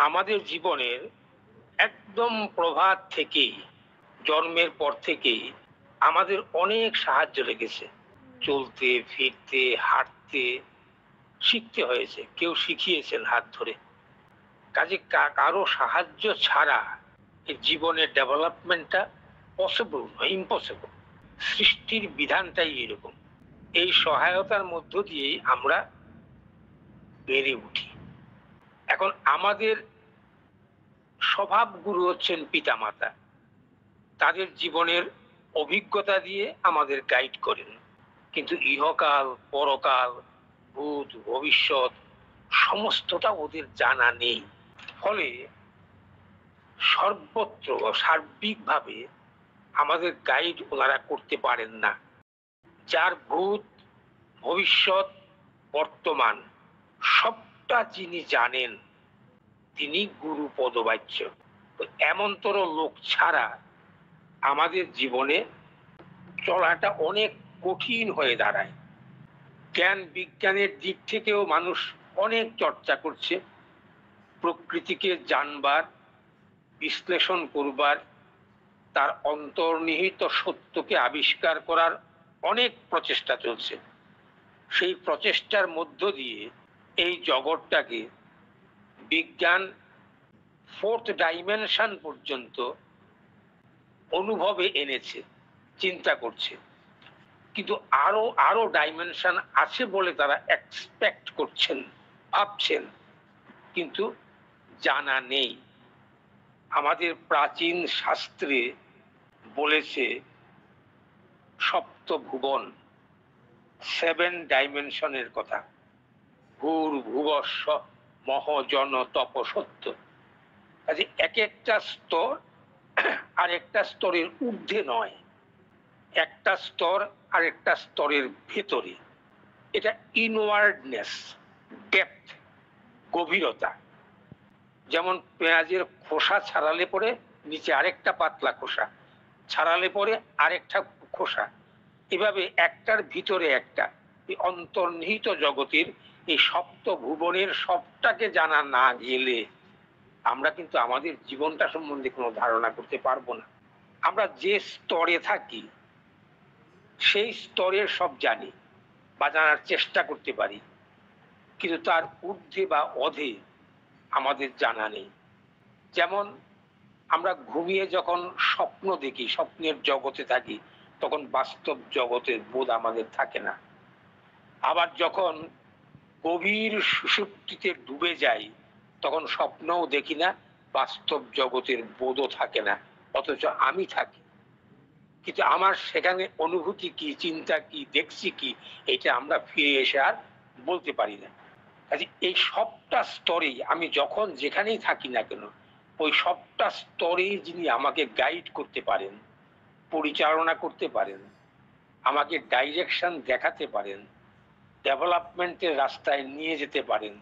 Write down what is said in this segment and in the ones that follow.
আমাদের জীবনের একদম প্রভাত থেকেই, জন্মের পর থেকেই আমাদের অনেক সাহায্য লেগেছে। চলতে, ফিরতে, হাঁটতে শিখতে হয়েছে। কেউ শিখিয়েছেন হাত ধরে। কাজে কারো সাহায্য ছাড়া এই জীবনের ডেভেলপমেন্টটা পসিবল নয়, ইম্পসিবল। সৃষ্টির বিধানটাই এরকম। এই সহায়তার মধ্য দিয়েই আমরা বেড়ে উঠি। এখন আমাদের স্বভাব গুরু হচ্ছেন পিতামাতা। তাদের জীবনের অভিজ্ঞতা দিয়ে আমাদের গাইড করেন। কিন্তু ইহকাল, পরকাল, ভূত, ভবিষ্যৎ সমস্তটা ওদের জানা নেই। ফলে সর্বত্র সার্বিকভাবে আমাদের গাইড ওনারা করতে পারেন না। যার ভূত, ভবিষ্যৎ, বর্তমান সবটা যিনি জানেন তিনি গুরু পদবাচ্য। এমনতর লোক ছাড়া আমাদের জীবনে চলাটা অনেক কঠিন হয়ে দাঁড়ায়। জ্ঞান বিজ্ঞানের দিক থেকেও মানুষ অনেক চর্চা করছে, প্রকৃতিকে জানবার, বিশ্লেষণ করবার, তার অন্তর্নিহিত সত্যকে আবিষ্কার করার অনেক প্রচেষ্টা চলছে। সেই প্রচেষ্টার মধ্য দিয়ে এই জগৎটাকে বিজ্ঞান ফোর্থ ডাইমেনশন পর্যন্ত অনুভবে এনেছে, চিন্তা করছে। কিন্তু আরো আরো ডাইমেনশন আছে বলে তারা এক্সপেক্ট করছেন, ভাবছেন, কিন্তু জানা নেই। আমাদের প্রাচীন শাস্ত্রে বলেছে সপ্তভুবন, 7 ডাইমেনশনের কথা। ভূর ভুবস্ব মহজন তপসত্য। কাজে এক একটা স্তর আর একটা স্তরের ঊর্ধ্বে নয়, একটা স্তর আর একটা স্তরের ভেতরে। এটা ইনওয়ার্ডনেস, ডেপথ, গভীরতা। যেমন পেঁয়াজের খোসা ছাড়ালে পরে নিচে আরেকটা পাতলা খোসা, ছাড়ালে পরে আরেকটা খোসা, এভাবে একটার ভিতরে একটা। এই অন্তর্নিহিত জগতের এই সপ্ত ভুবনের সবটাকে জানা না গেলে আমরা কিন্তু আমাদের জীবনটা সম্বন্ধে কোনো ধারণা করতে পারবো না। আমরা যে স্তরে থাকি সেই স্তরের সব জানি বা জানার চেষ্টা করতে পারি, কিন্তু তার ঊর্ধ্বে বা অধে আমাদের জানা নেই। যেমন আমরা ঘুমিয়ে যখন স্বপ্ন দেখি, স্বপ্নের জগতে থাকি, তখন বাস্তব জগতের বোধ আমাদের থাকে না। আবার যখন গভীর সুষুপ্তিতে ডুবে যাই তখন স্বপ্নও দেখি না, বাস্তব জগতের বোধও থাকে না, অথচ আমি থাকি। কিন্তু আমার সেখানে অনুভূতি কি, চিন্তা কি, দেখছি কি, এটা আমরা ফিরে এসে আর বলতে পারি না। কাজে এই সবটা স্তরেই আমি যখন যেখানেই থাকি না কেন, ওই সবটা স্তরেই যিনি আমাকে গাইড করতে পারেন, পরিচালনা করতে পারেন, আমাকে ডাইরেকশন দেখাতে পারেন, ডেভেলপমেন্টের রাস্তায় নিয়ে যেতে পারেন,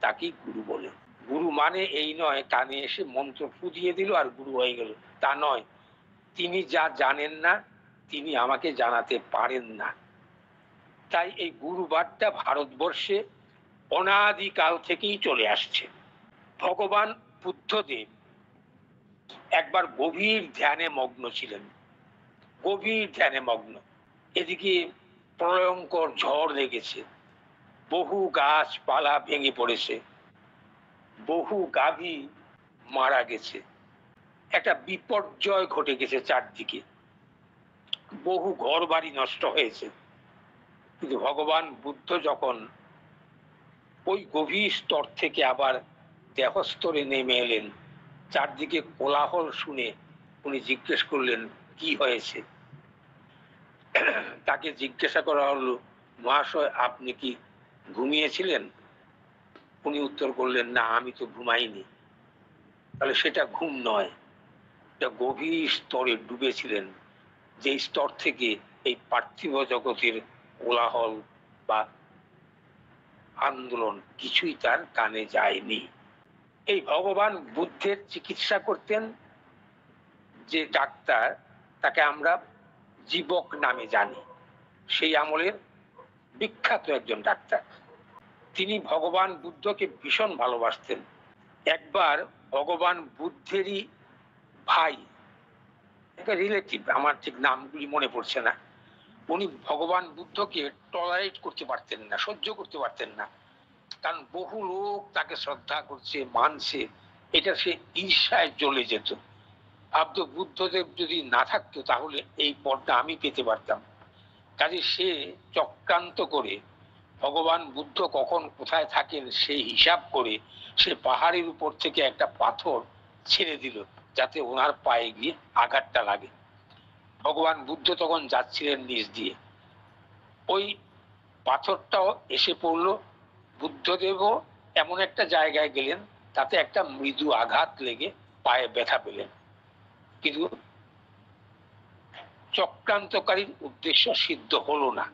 তাকেই গুরু বলে। গুরু মানে এই নয় কানে এসে মন্ত্র ফু দিয়ে দিল আর গুরু হয়ে গেল, তা নয়। তিনি যা জানেন না তিনি আমাকে জানাতে পারেন না। তাই এই গুরুবারটা ভারতবর্ষে অনাদিকাল থেকেই চলে আসছে। ভগবান বুদ্ধদেব একবার গভীর ধ্যানে মগ্ন ছিলেন, গভীর ধ্যানে মগ্ন। এদিকে প্রলয়ঙ্কর ঝড় লেগেছে, বহু গাছপালা ভেঙে পড়েছে, বহু গাভী মারা গেছে, একটা বিপর্যয় ঘটে গেছে চারদিকে, বহু ঘর বাড়ি নষ্ট হয়েছে। কিন্তু ভগবান বুদ্ধ যখন ওই গভীর স্তর থেকে আবার দেহস্তরে নেমে এলেন, চারদিকে কোলাহল শুনে উনি জিজ্ঞেস করলেন কি হয়েছে। তাকে জিজ্ঞাসা করা হলো, মহাশয় আপনি কি ঘুমিয়েছিলেন? উনি উত্তর করলেন, না আমি তো ঘুমাইনি। তাহলে সেটা ঘুম নয়, এটা গভীর স্তরে ডুবেছিলেন, যে স্তর থেকে এই পার্থিব জগতের কোলাহল বা আন্দোলন কিছুই তার কানে যায়নি। এই ভগবান বুদ্ধের চিকিৎসা করতেন যে ডাক্তার, তাকে আমরা জীবক নামে জানি, সেই আমলের বিখ্যাত একজন ডাক্তার। তিনি ভগবান বুদ্ধকে ভীষণ ভালোবাসতেন। একবার ভগবান বুদ্ধেরই ভাই, একটা রিলেটিভ, আমার ঠিক নামগুলি মনে পড়ছে না, উনি ভগবান বুদ্ধকে টলারেট করতে পারতেন না, সহ্য করতে পারতেন না, কারণ বহু লোক তাকে শ্রদ্ধা করছে, মানছে, এটা সে ঈর্ষায় জ্বলে যেত। ভাবত বুদ্ধদেব যদি না থাকতো তাহলে এই পদটা আমি পেতে পারতাম। কাজে সে চক্রান্ত করে ভগবান বুদ্ধ কখন কোথায় থাকেন সেই হিসাব করে সে পাহাড়ের উপর থেকে একটা পাথর ছেড়ে দিল, যাতে ওনার পায়ে গিয়ে আঘাতটা লাগে। ভগবান বুদ্ধ তখন যাচ্ছিলেন নিচ দিয়ে, ওই পাথরটাও এসে পড়লো, বুদ্ধদেবও এমন একটা জায়গায় গেলেন তাতে একটা মৃদু আঘাত লেগে পায়ে ব্যথা পেলেন। কিন্তু চক্রান্তকারীর উদ্দেশ্য সিদ্ধ হলো না।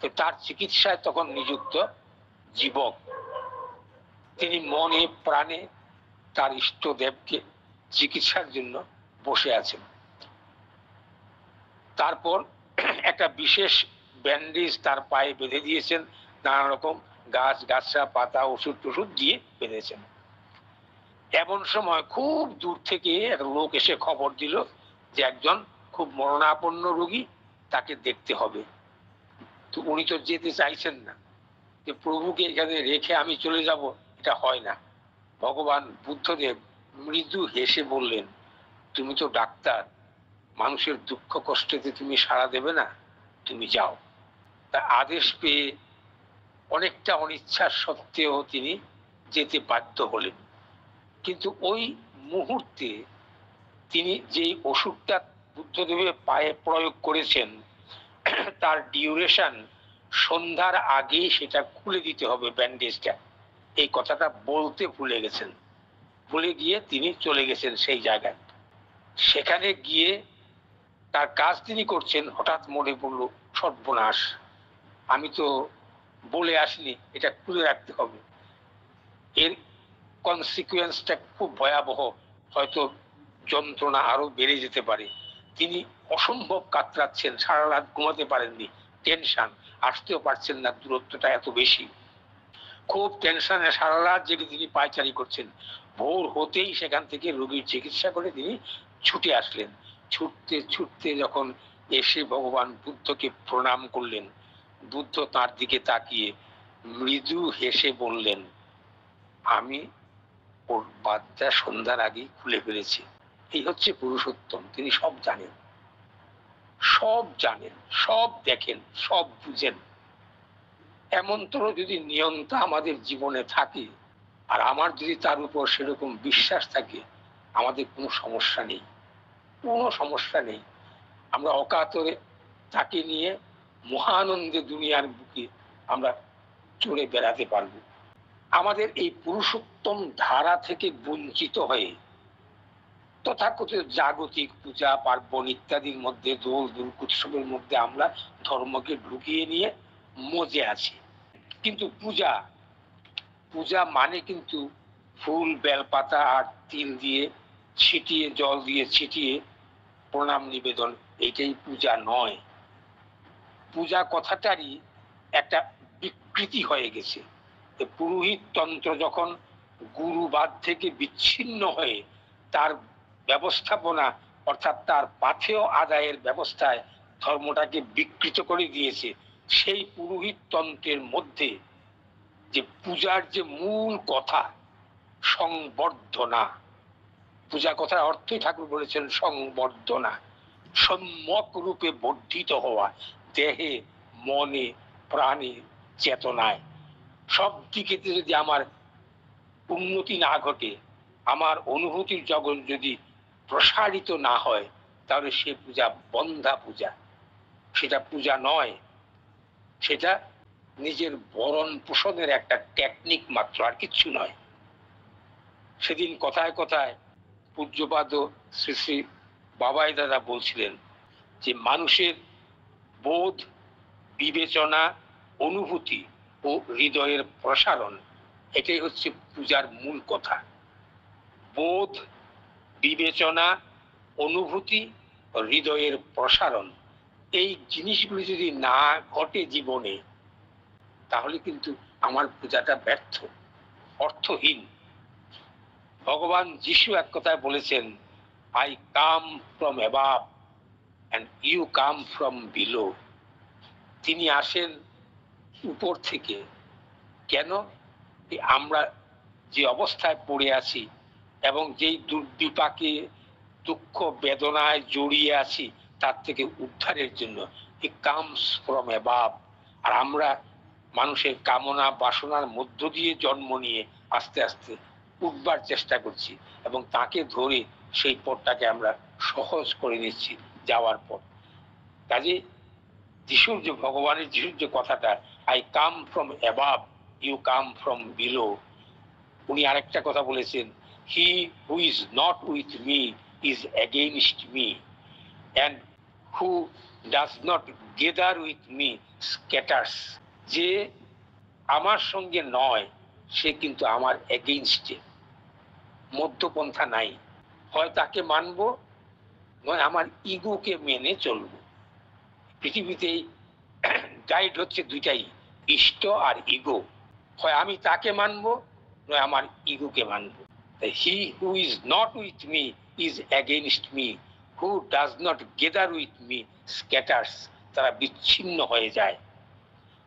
তো তার চিকিৎসায় তখন নিযুক্ত জীবক, তিনি মনে প্রাণে তার ইষ্টদেবকে চিকিৎসার জন্য বসে আছেন। তারপর একটা বিশেষ ব্যান্ডেজ তার পায়ে বেঁধে দিয়েছেন, নানা রকম গাছ গাছড়া পাতা ওষুধ টষুধ দিয়ে বেঁধেছেন। এমন সময় খুব দূর থেকে এক লোক এসে খবর দিল যে একজন খুব মরণাপন্ন রোগী, তাকে দেখতে হবে। তো উনি তো যেতে চাইছেন না, যে প্রভুকে এখানে রেখে আমি চলে যাব, এটা হয় না। ভগবান বুদ্ধদেব মৃদু হেসে বললেন, তুমি তো ডাক্তার, মানুষের দুঃখ কষ্টেতে তুমি সাড়া দেবে না, তুমি যাও। তা আদেশ পেয়ে অনেকটা অনিচ্ছার সত্ত্বেও তিনি যেতে বাধ্য হলেন। কিন্তু ওই মুহূর্তে তিনি যে ওষুধটা বুদ্ধদেবের পায়ে প্রয়োগ করেছেন তার ডিউরেশন সন্ধ্যার আগেই সেটা খুলে দিতে হবে ব্যান্ডেজটা, এই কথাটা বলতে ভুলে গেছেন। ভুলে গিয়ে তিনি চলে গেছেন সেই জায়গায়। সেখানে গিয়ে তার কাজ তিনি করছেন, হঠাৎ মনে পড়লো সর্বনাশ, আমি তো বলে আসিনি এটা খুলে রাখতে হবে। এর কনসিকুয়েন্সটা খুব ভয়াবহ, হয়তো যন্ত্রণা আরো বেড়ে যেতে পারে। তিনি অসম্ভব কাতরাচ্ছেন, সারা রাত ঘুমাতে পারেননি, টেনশন, আসতেও পারছেন না, দূরত্বটা এত বেশি। খুব টেনশনে সারা রাত জেগে তিনি পায়চারি করছেন। ভোর হতেই সেখান থেকে রোগীর চিকিৎসা করে তিনি ছুটে আসলেন। ছুটতে ছুটতে যখন এসে ভগবান বুদ্ধকে প্রণাম করলেন, বুদ্ধ তার দিকে তাকিয়ে মৃদু হেসে বললেন, আমি ওর বাচ্চা সন্ধ্যার আগেই খুলে ফেলেছি। এই হচ্ছে পুরুষোত্তম, তিনি সব জানেন, সব জানেন, সব দেখেন, সব বুঝেন। এমন তোর যদি নিয়ন্ত্রণ আমাদের জীবনে থাকে, আর আমার যদি তার উপর সেরকম বিশ্বাস থাকে, আমাদের কোনো সমস্যা নেই, কোনো সমস্যা নেই। আমরা অকাতরে তাকে নিয়ে মহানন্দে দুনিয়ার বুকে আমরা চড়ে বেড়াতে পারবো। আমাদের এই পুরুষোত্তম ধারা থেকে বঞ্চিত হয়ে তথাকথিত জাগতিক পূজা পার্বণ ইত্যাদির মধ্যে, দোল দুর্গোৎসবের মধ্যে আমরা ধর্মকে ঢুকিয়ে নিয়ে মজে আছি। কিন্তু পূজা, পূজা মানে কিন্তু ফুল বেলপাতা আর তিল দিয়ে ছিটিয়ে, জল দিয়ে ছিটিয়ে প্রণাম নিবেদন, এইটাই পূজা নয়। পূজা কথাটারই একটা বিকৃতি হয়ে গেছে। পুরোহিত তন্ত্র যখন গুরুবাদ থেকে বিচ্ছিন্ন হয়ে তার ব্যবস্থাপনা, অর্থাৎ তার পাথেয় আদায়ের ব্যবস্থায় ধর্মটাকে বিকৃত করে দিয়েছে, সেই পুরোহিত তন্ত্রের মধ্যে যে পূজার যে মূল কথা সংবর্ধনা, পূজা কথার অর্থই ঠাকুর বলেছেন সংবর্ধনা, সম্যক রূপে বর্ধিত হওয়া, দেহে মনে প্রাণে চেতনায় সব দিকে যদি আমার উন্নতি না ঘটে, আমার অনুভূতির জগৎ যদি প্রসারিত না হয়, তাহলে সে পূজা বন্ধা পূজা, সেটা পূজা নয়, সেটা নিজের ভরণ পোষণের একটা টেকনিক মাত্র, আর কিচ্ছু নয়। সেদিন কথায় কথায় পূজ্যপাদ শ্রী শ্রী বাবাই দাদা বলছিলেন যে মানুষের বোধ, বিবেচনা, অনুভূতি ও হৃদয়ের প্রসারণ, এটাই হচ্ছে পূজার মূল কথা। বোধ, বিবেচনা, অনুভূতি, হৃদয়ের প্রসারণ, এই জিনিসগুলি যদি না ঘটে জীবনে, তাহলে কিন্তু আমার পূজাটা ব্যর্থ, অর্থহীন। ভগবান যিশু এক কথায় বলেছেন, I come from above and you come from below. তিনি আসেন উপর থেকে। কেন? আমরা যে অবস্থায় পড়ে আছি এবং যেই দুর্বিপাকে দুঃখ বেদনায় জড়িয়ে আছি তার থেকে উদ্ধারের জন্য। He comes from above. আর আমরা মানুষের কামনা বাসনার মধ্য দিয়ে জন্ম নিয়ে আস্তে আস্তে উঠবার চেষ্টা করছি এবং তাকে ধরে সেই পথটাকে আমরা সহজ করে নিচ্ছি যাওয়ার পথ। কাজে যিশুর যে ভগবানের যিশুর যে কথাটা, I come from above you come from below, উনি আরেকটা কথা বলেছেন, he who is not with me is against me and who does not gather with me scatters. যে আমার সঙ্গে নয় সে কিন্তু আমার এগেইনস্টে, মধ্যপন্থা নাই। হয় তাকে মানবো, নয় আমার ইগোকে মেনে চলবো। পৃথিবীতে গাইড হচ্ছে দুইটাই, ইষ্ট আর ইগো। হয় আমি তাকে মানবো, নয় আমার ইগোকে মানবো। He who is not with me is against me, who does not gather with me scatters. তারা বিচ্ছিন্ন হয়ে যায়।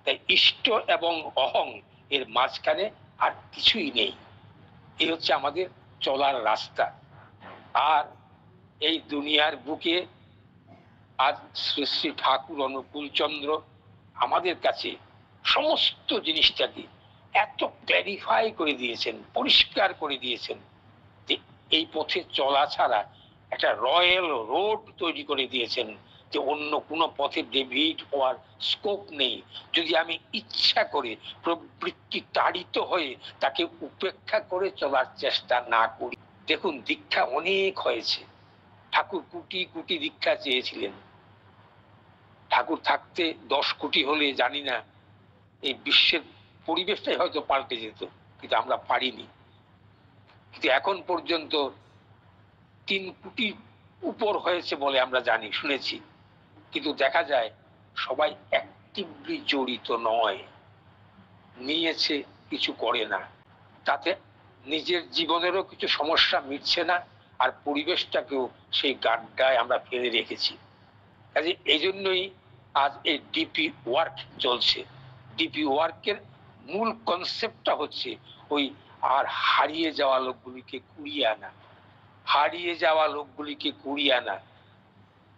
তাই ইষ্ট এবং অহং এর মাঝখানে আর কিছুই নেই। এই হচ্ছে আমাদের চলার রাস্তা। আর এই দুনিয়ার বুকে আজ শ্রী শ্রী ঠাকুর অনুকূল চন্দ্র আমাদের কাছে সমস্ত জিনিসটাকে এত ক্ল্যারিফাই করে দিয়েছেন, পরিষ্কার করে দিয়েছেন যে এই পথে চলা ছাড়া একটা রয়্যাল রোড তৈরি করে দিয়েছেন, যে অন্য কোনো পথে ডেভিয়েট হওয়ার স্কোপ নেই যদি আমি ইচ্ছা করে প্রবৃত্তি তাড়িত হয়ে তাকে উপেক্ষা করে চলার চেষ্টা না করি। দেখুন, দীক্ষা অনেক হয়েছে। ঠাকুর কোটি কোটি দীক্ষা চেয়েছিলেন। ঠাকুর থাকতে 10 কোটি হলে জানি না এই বিশ্বের পরিবেশটাই হয়তো পাল্টে যেত, কিন্তু আমরা পারিনি। কিন্তু এখন পর্যন্ত 3 কোটি উপর হয়েছে বলে আমরা জানি, শুনেছি। কিন্তু দেখা যায় সবাই অ্যাক্টিভলি জড়িত নয়, নিয়েছে কিছু করে না। তাতে নিজের জীবনেরও কিছু সমস্যা মিটছে না, আর পরিবেশটাকেও সেই গাড্ডায় আমরা ফেলে রেখেছি। কাজে এই জন্যই আজ এই ডিপি ওয়ার্ক চলছে। ডিপি ওয়ার্কের মূল কনসেপ্টটা হচ্ছে ওই আর হারিয়ে যাওয়া লোকগুলিকে কুড়িয়ে আনা, হারিয়ে যাওয়া লোকগুলিকে কুড়িয়ে আনা।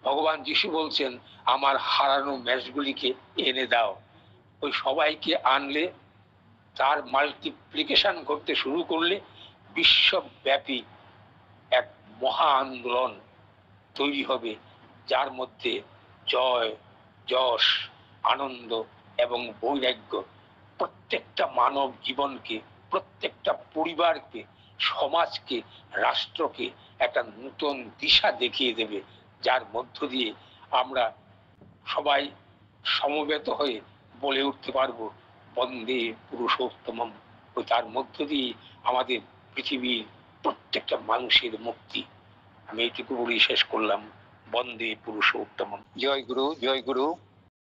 ভগবান যিশু বলছেন, আমার হারানো মেষগুলিকে এনে দাও। ওই সবাইকে আনলে, তার মাল্টিপ্লিকেশন করতে শুরু করলে বিশ্বব্যাপী এক মহা আন্দোলন তৈরি হবে, যার মধ্যে জয়, যশ, আনন্দ এবং বৈরাগ্য প্রত্যেকটা মানব জীবনকে, প্রত্যেকটা পরিবারকে, সমাজকে, রাষ্ট্রকে একটা নতুন দিশা দেখিয়ে দেবে, যার মধ্য দিয়ে আমরা সবাই সমবেত হয়ে বলে উঠতে পারবো, বন্দে পুরুষোত্তমম। ও তার মধ্য দিয়ে আমাদের পৃথিবীর প্রত্যেকটা মানুষের মুক্তি। আমি এইটুকু বলেই শেষ করলাম। বন্দে পুরুষোত্তমম। জয় গুরু, জয় গুরু।